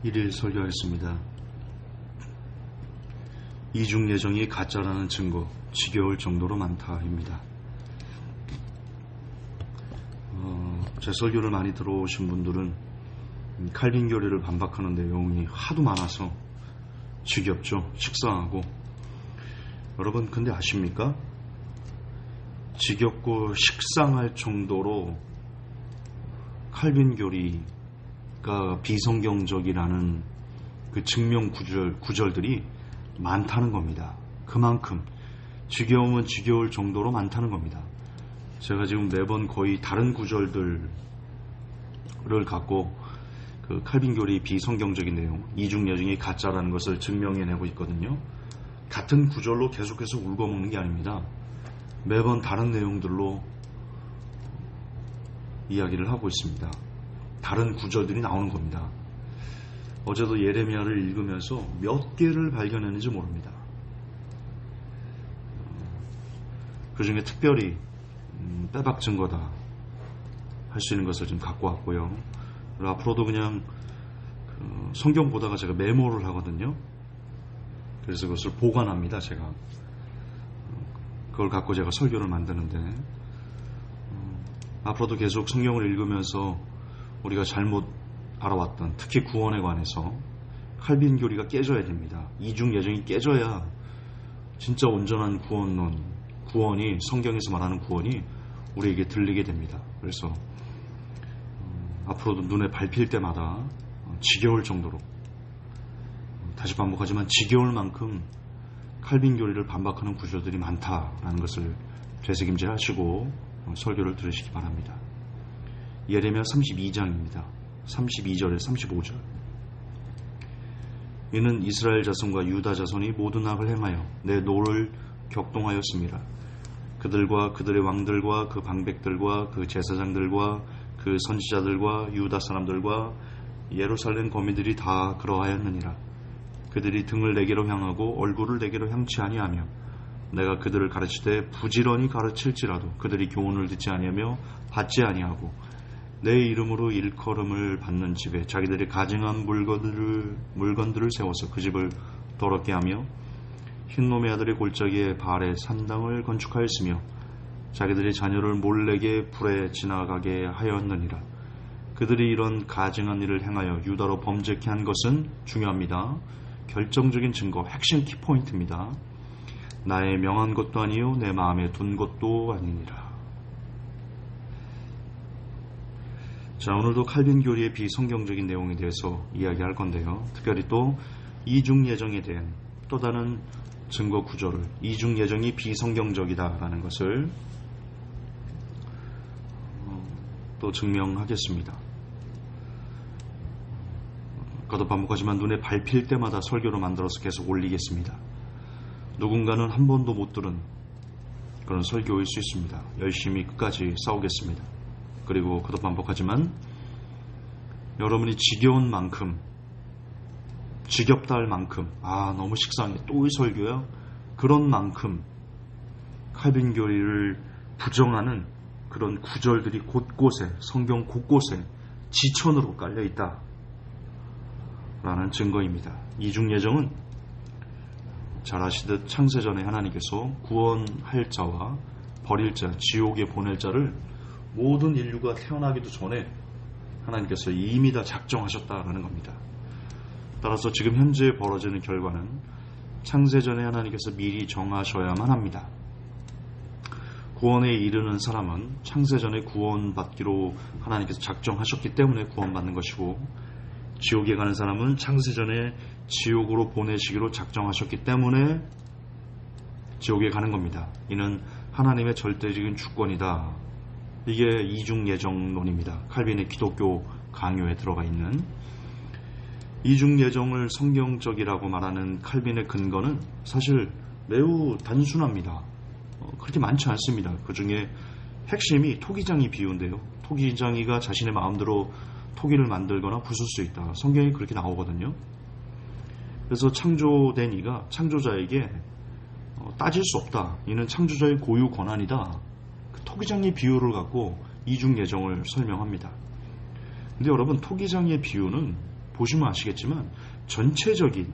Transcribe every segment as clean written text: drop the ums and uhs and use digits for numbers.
1일 설교하였습니다. 이중 예정이 가짜라는 증거, 지겨울 정도로 많다입니다. 제 설교를 많이 들어오신 분들은 칼빈 교리를 반박하는 내용이 하도 많아서 지겹죠. 식상하고. 여러분 근데 아십니까? 지겹고 식상할 정도로 칼빈 교리가 비성경적이라는 그 증명 구절들이 많다는 겁니다. 그만큼 지겨우면 지겨울 정도로 많다는 겁니다. 제가 지금 매번 거의 다른 구절들을 갖고 그 칼빈 교리 비성경적인 내용, 이중 예정이 가짜라는 것을 증명해내고 있거든요. 같은 구절로 계속해서 울거먹는 게 아닙니다. 매번 다른 내용들로 이야기를 하고 있습니다. 다른 구절들이 나오는 겁니다. 어제도 예레미야를 읽으면서 몇 개를 발견했는지 모릅니다. 그 중에 특별히 빼박 증거다 할 수 있는 것을 좀 갖고 왔고요. 그리고 앞으로도 그냥 성경 보다가 제가 메모를 하거든요. 그래서 그것을 보관합니다. 제가 그걸 갖고 제가 설교를 만드는데 앞으로도 계속 성경을 읽으면서 우리가 잘못 알아왔던, 특히 구원에 관해서 칼빈 교리가 깨져야 됩니다. 이중 예정이 깨져야 진짜 온전한 구원론, 구원이, 성경에서 말하는 구원이 우리에게 들리게 됩니다. 그래서 앞으로도 눈에 밟힐 때마다 지겨울 정도로, 다시 반복하지만 지겨울 만큼 칼빈 교리를 반박하는 구조들이 많다라는 것을 되새김질 하시고 설교를 들으시기 바랍니다. 예레미야 32장입니다. 32절에 35절. 이는 이스라엘 자손과 유다 자손이 모든 악을 행하여 내 노를 격동하였습니다. 그들과 그들의 왕들과 그 방백들과 그 제사장들과 그 선지자들과 유다 사람들과 예루살렘 거민들이 다 그러하였느니라. 그들이 등을 내게로 향하고 얼굴을 내게로 향치 아니하며 내가 그들을 가르치되 부지런히 가르칠지라도 그들이 교훈을 듣지 아니하며 받지 아니하고 내 이름으로 일컬음을 받는 집에 자기들이 가증한 물건들을 세워서 그 집을 더럽게 하며 흰놈의 아들의 골짜기에 발에 산당을 건축하였으며 자기들이 자녀를 몰래게 불에 지나가게 하였느니라. 그들이 이런 가증한 일을 행하여 유다로 범죄케 한 것은 중요합니다. 결정적인 증거, 핵심 키포인트입니다. 나의 명한 것도 아니요 내 마음에 둔 것도 아니니라. 자, 오늘도 칼빈 교리의 비성경적인 내용에 대해서 이야기할 건데요. 특별히 또 이중 예정에 대한 또 다른 증거 구조를, 이중 예정이 비성경적이다라는 것을 또 증명하겠습니다. 거듭 반복하지만 눈에 밟힐 때마다 설교로 만들어서 계속 올리겠습니다. 누군가는 한 번도 못 들은 그런 설교일 수 있습니다. 열심히 끝까지 싸우겠습니다. 그리고 거듭 반복하지만 여러분이 지겨운 만큼, 지겹다 할 만큼, 너무 식상해, 또 이 설교야? 그런 만큼 칼빈 교리를 부정하는 그런 구절들이 곳곳에, 성경 곳곳에 지천으로 깔려있다 라는 증거입니다. 이중 예정은 잘 아시듯 창세전에 하나님께서 구원할 자와 버릴 자, 지옥에 보낼 자를 모든 인류가 태어나기도 전에 하나님께서 이미 다 작정하셨다라는 겁니다. 따라서 지금 현재 벌어지는 결과는 창세전에 하나님께서 미리 정하셔야만 합니다. 구원에 이르는 사람은 창세전에 구원받기로 하나님께서 작정하셨기 때문에 구원받는 것이고, 지옥에 가는 사람은 창세전에 지옥으로 보내시기로 작정하셨기 때문에 지옥에 가는 겁니다. 이는 하나님의 절대적인 주권이다. 이게 이중 예정론입니다. 칼빈의 기독교 강요에 들어가 있는 이중 예정을 성경적이라고 말하는 칼빈의 근거는 사실 매우 단순합니다. 그렇게 많지 않습니다. 그 중에 핵심이 토기장이 비유인데요. 토기장이가 자신의 마음대로 토기를 만들거나 부술 수 있다. 성경이 그렇게 나오거든요. 그래서 창조된 이가 창조자에게 따질 수 없다. 이는 창조자의 고유 권한이다. 그 토기장의 비유를 갖고 이중 예정을 설명합니다. 근데 여러분, 토기장의 비유는 보시면 아시겠지만 전체적인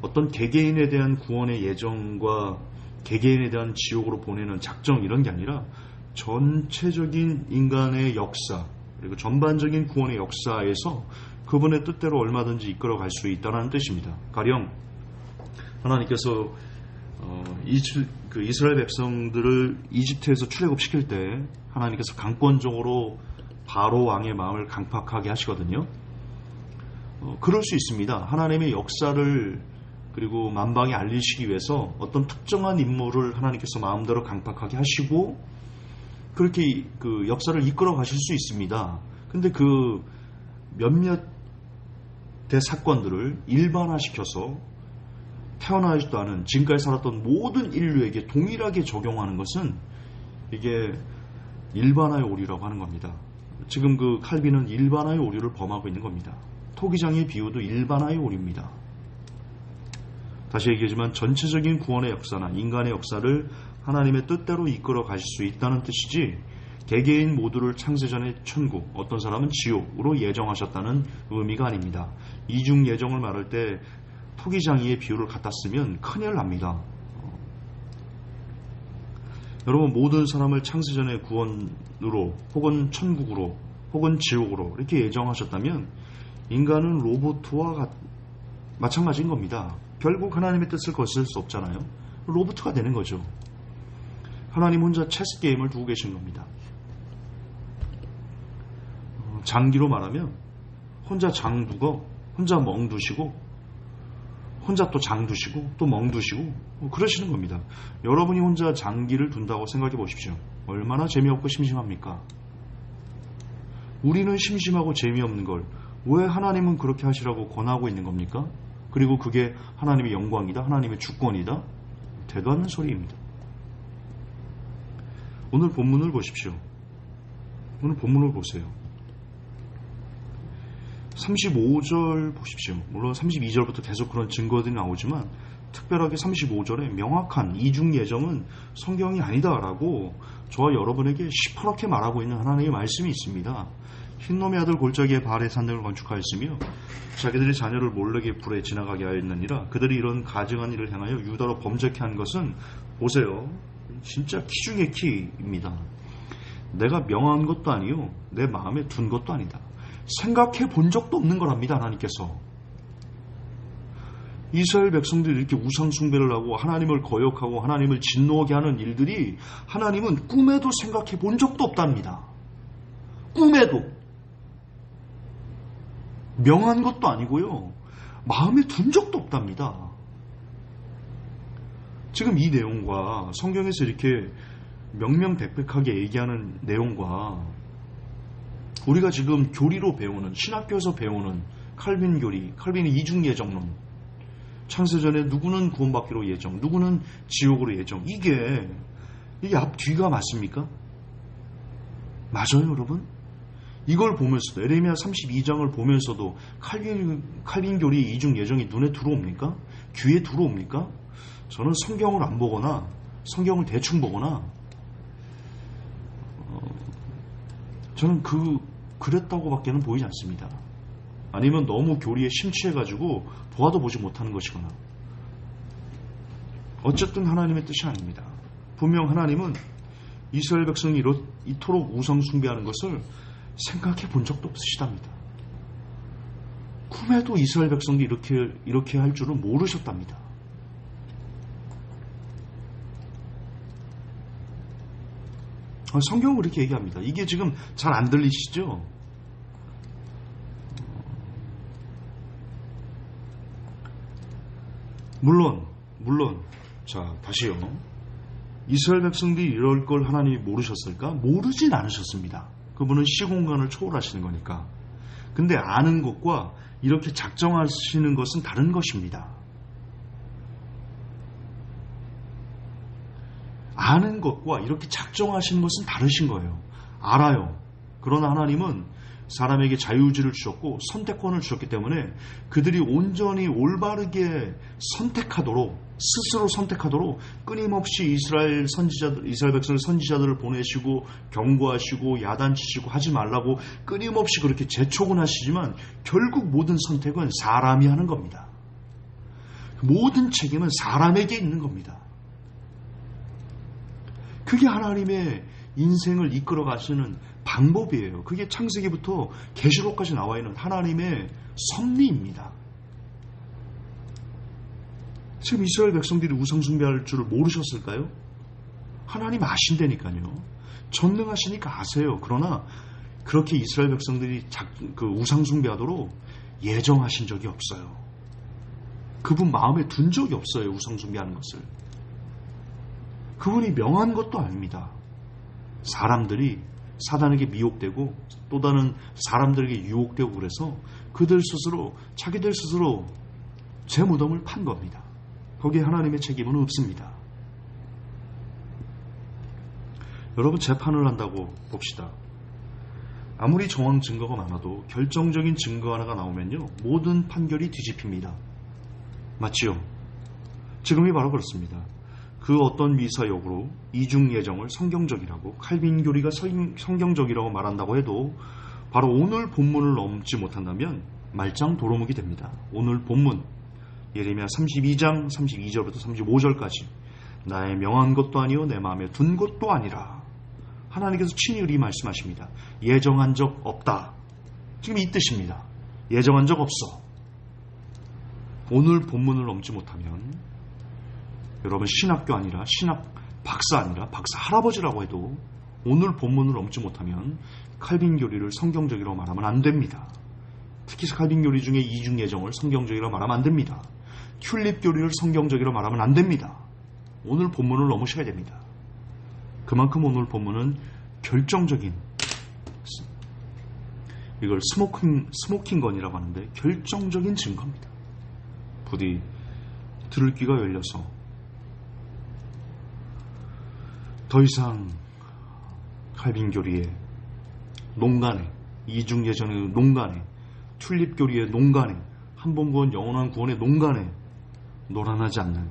어떤 개개인에 대한 구원의 예정과 개개인에 대한 지옥으로 보내는 작정 이런 게 아니라 전체적인 인간의 역사 그리고 전반적인 구원의 역사에서 그분의 뜻대로 얼마든지 이끌어갈 수 있다는 뜻입니다. 가령 하나님께서 이스라엘 백성들을 이집트에서 출애굽시킬 때 하나님께서 강권적으로 바로 왕의 마음을 강팍하게 하시거든요. 그럴 수 있습니다. 하나님의 역사를 그리고 만방에 알리시기 위해서 어떤 특정한 인물을 하나님께서 마음대로 강팍하게 하시고 그렇게 그 역사를 이끌어 가실 수 있습니다. 근데 그 몇몇 대사건들을 일반화시켜서 태어나지도 않은 지금까지 살았던 모든 인류에게 동일하게 적용하는 것은 이게 일반화의 오류라고 하는 겁니다. 지금 그 칼빈은 일반화의 오류를 범하고 있는 겁니다. 토기장의 비유도 일반화의 오류입니다. 다시 얘기하지만 전체적인 구원의 역사나 인간의 역사를 하나님의 뜻대로 이끌어 가실 수 있다는 뜻이지 개개인 모두를 창세전에 천국, 어떤 사람은 지옥으로 예정하셨다는 의미가 아닙니다. 이중 예정을 말할 때 토기장이의 비유를 갖다 쓰면 큰일 납니다. 여러분 모든 사람을 창세전의 구원으로 혹은 천국으로 혹은 지옥으로 이렇게 예정하셨다면 인간은 로봇과 마찬가지인 겁니다. 결국 하나님의 뜻을 거스를 수 없잖아요. 로봇가 되는 거죠. 하나님 혼자 체스 게임을 두고 계신 겁니다. 장기로 말하면 혼자 장 두고 혼자 멍 두시고 혼자 또 장 두시고 또 멍 두시고 그러시는 겁니다. 여러분이 혼자 장기를 둔다고 생각해 보십시오. 얼마나 재미없고 심심합니까? 우리는 심심하고 재미없는 걸 왜 하나님은 그렇게 하시라고 권하고 있는 겁니까? 그리고 그게 하나님의 영광이다, 하나님의 주권이다? 되도 않는 소리입니다. 오늘 본문을 보십시오. 오늘 본문을 보세요. 35절 보십시오. 물론 32절부터 계속 그런 증거들이 나오지만 특별하게 35절에 명확한 이중 예정은 성경이 아니다라고 저와 여러분에게 시퍼렇게 말하고 있는 하나님의 말씀이 있습니다. 흰놈의 아들 골짜기에 바알의 산등을 건축하였으며 자기들의 자녀를 몰래게 불에 지나가게 하였느니라. 그들이 이런 가증한 일을 행하여 유다로 범죄케 한 것은 보세요. 진짜 키 중의 키입니다. 내가 명한 것도 아니요 내 마음에 둔 것도 아니다. 생각해 본 적도 없는 거랍니다. 하나님께서 이스라엘 백성들이 이렇게 우상 숭배를 하고 하나님을 거역하고 하나님을 진노하게 하는 일들이 하나님은 꿈에도 생각해 본 적도 없답니다. 꿈에도 명한 것도 아니고요 마음에 둔 적도 없답니다. 지금 이 내용과 성경에서 이렇게 명명백백하게 얘기하는 내용과 우리가 지금 교리로 배우는 신학교에서 배우는 칼빈 교리, 칼빈의 이중예정론, 창세전에 누구는 구원받기로 예정, 누구는 지옥으로 예정, 이게 앞뒤가 맞습니까? 맞아요 여러분? 이걸 보면서도 에레미야 32장을 보면서도 칼빈 교리의 이중예정이 눈에 들어옵니까? 귀에 들어옵니까? 저는 성경을 안 보거나 성경을 대충 보거나 저는 그랬다고밖에는 보이지 않습니다. 아니면 너무 교리에 심취해가지고 보아도 보지 못하는 것이거나 어쨌든 하나님의 뜻이 아닙니다. 분명 하나님은 이스라엘 백성이 이토록 우상 숭배하는 것을 생각해 본 적도 없으시답니다. 꿈에도 이스라엘 백성이 이렇게 할 줄은 모르셨답니다. 성경은 그렇게 얘기합니다. 이게 지금 잘 안 들리시죠? 물론 자 다시요. 이스라엘 백성들이 이럴 걸 하나님이 모르셨을까? 모르진 않으셨습니다. 그분은 시공간을 초월하시는 거니까. 근데 아는 것과 이렇게 작정하시는 것은 다른 것입니다. 아는 것과 이렇게 작정하시는 것은 다르신 거예요. 알아요. 그러나 하나님은 사람에게 자유의지를 주셨고 선택권을 주셨기 때문에 그들이 온전히 올바르게 선택하도록, 스스로 선택하도록 끊임없이 이스라엘 백성들 선지자들을 보내시고 경고하시고 야단치시고 하지 말라고 끊임없이 그렇게 재촉은 하시지만 결국 모든 선택은 사람이 하는 겁니다. 모든 책임은 사람에게 있는 겁니다. 그게 하나님의 인생을 이끌어 가시는 방법이에요. 그게 창세기부터 계시록까지 나와 있는 하나님의 섭리입니다. 지금 이스라엘 백성들이 우상 숭배할 줄을 모르셨을까요? 하나님 아신다니까요. 전능하시니까 아세요. 그러나 그렇게 이스라엘 백성들이 우상 숭배하도록 예정하신 적이 없어요. 그분 마음에 둔 적이 없어요. 우상 숭배하는 것을. 그분이 명한 것도 아닙니다. 사람들이 사단에게 미혹되고 또 다른 사람들에게 유혹되고 그래서 자기들 스스로 제 무덤을 판 겁니다. 거기에 하나님의 책임은 없습니다. 여러분, 재판을 한다고 봅시다. 아무리 정황 증거가 많아도 결정적인 증거 하나가 나오면요, 모든 판결이 뒤집힙니다. 맞지요? 지금이 바로 그렇습니다. 그 어떤 미사역으로 이중 예정을 성경적이라고, 칼빈 교리가 성경적이라고 말한다고 해도 바로 오늘 본문을 넘지 못한다면 말짱 도루묵이 됩니다. 오늘 본문 예레미야 32장 32절부터 35절까지 나의 명한 것도 아니요 내 마음에 둔 것도 아니라 하나님께서 친히 우리 말씀하십니다. 예정한 적 없다. 지금 이 뜻입니다. 예정한 적 없어. 오늘 본문을 넘지 못하면 여러분, 신학교 아니라 신학 박사 아니라 박사 할아버지라고 해도 오늘 본문을 넘지 못하면 칼빈 교리를 성경적이라고 말하면 안 됩니다. 특히 칼빈 교리 중에 이중 예정을 성경적이라고 말하면 안 됩니다. 튤립 교리를 성경적이라고 말하면 안 됩니다. 오늘 본문을 넘으셔야 됩니다. 그만큼 오늘 본문은 결정적인, 이걸 스모킹건이라고 하는데 결정적인 증거입니다. 부디 들을 귀가 열려서 더 이상 칼빈 교리의 농간에, 이중 예정의 농간에, 튤립 교리의 농간에, 한 번 구원 영원한 구원의 농간에 노란하지 않는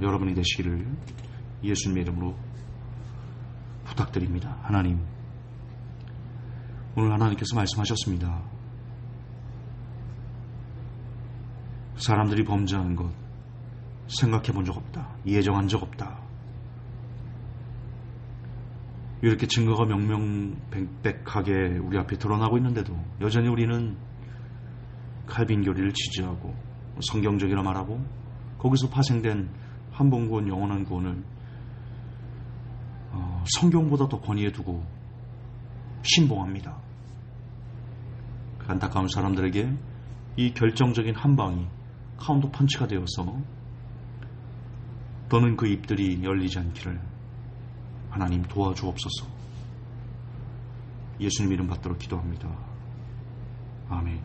여러분이 되시기를 예수님의 이름으로 부탁드립니다. 하나님, 오늘 하나님께서 말씀하셨습니다. 사람들이 범죄하는 것 생각해 본 적 없다. 예정한 적 없다. 이렇게 증거가 명명백백하게 우리 앞에 드러나고 있는데도 여전히 우리는 칼빈 교리를 지지하고 성경적이라 말하고 거기서 파생된 한 번 구원, 영원한 구원을 성경보다 더 권위에 두고 신봉합니다. 그 안타까운 사람들에게 이 결정적인 한 방이 카운터 펀치가 되어서 더는 그 입들이 열리지 않기를 하나님 도와주옵소서. 예수님 이름 받들어 기도합니다. 아멘.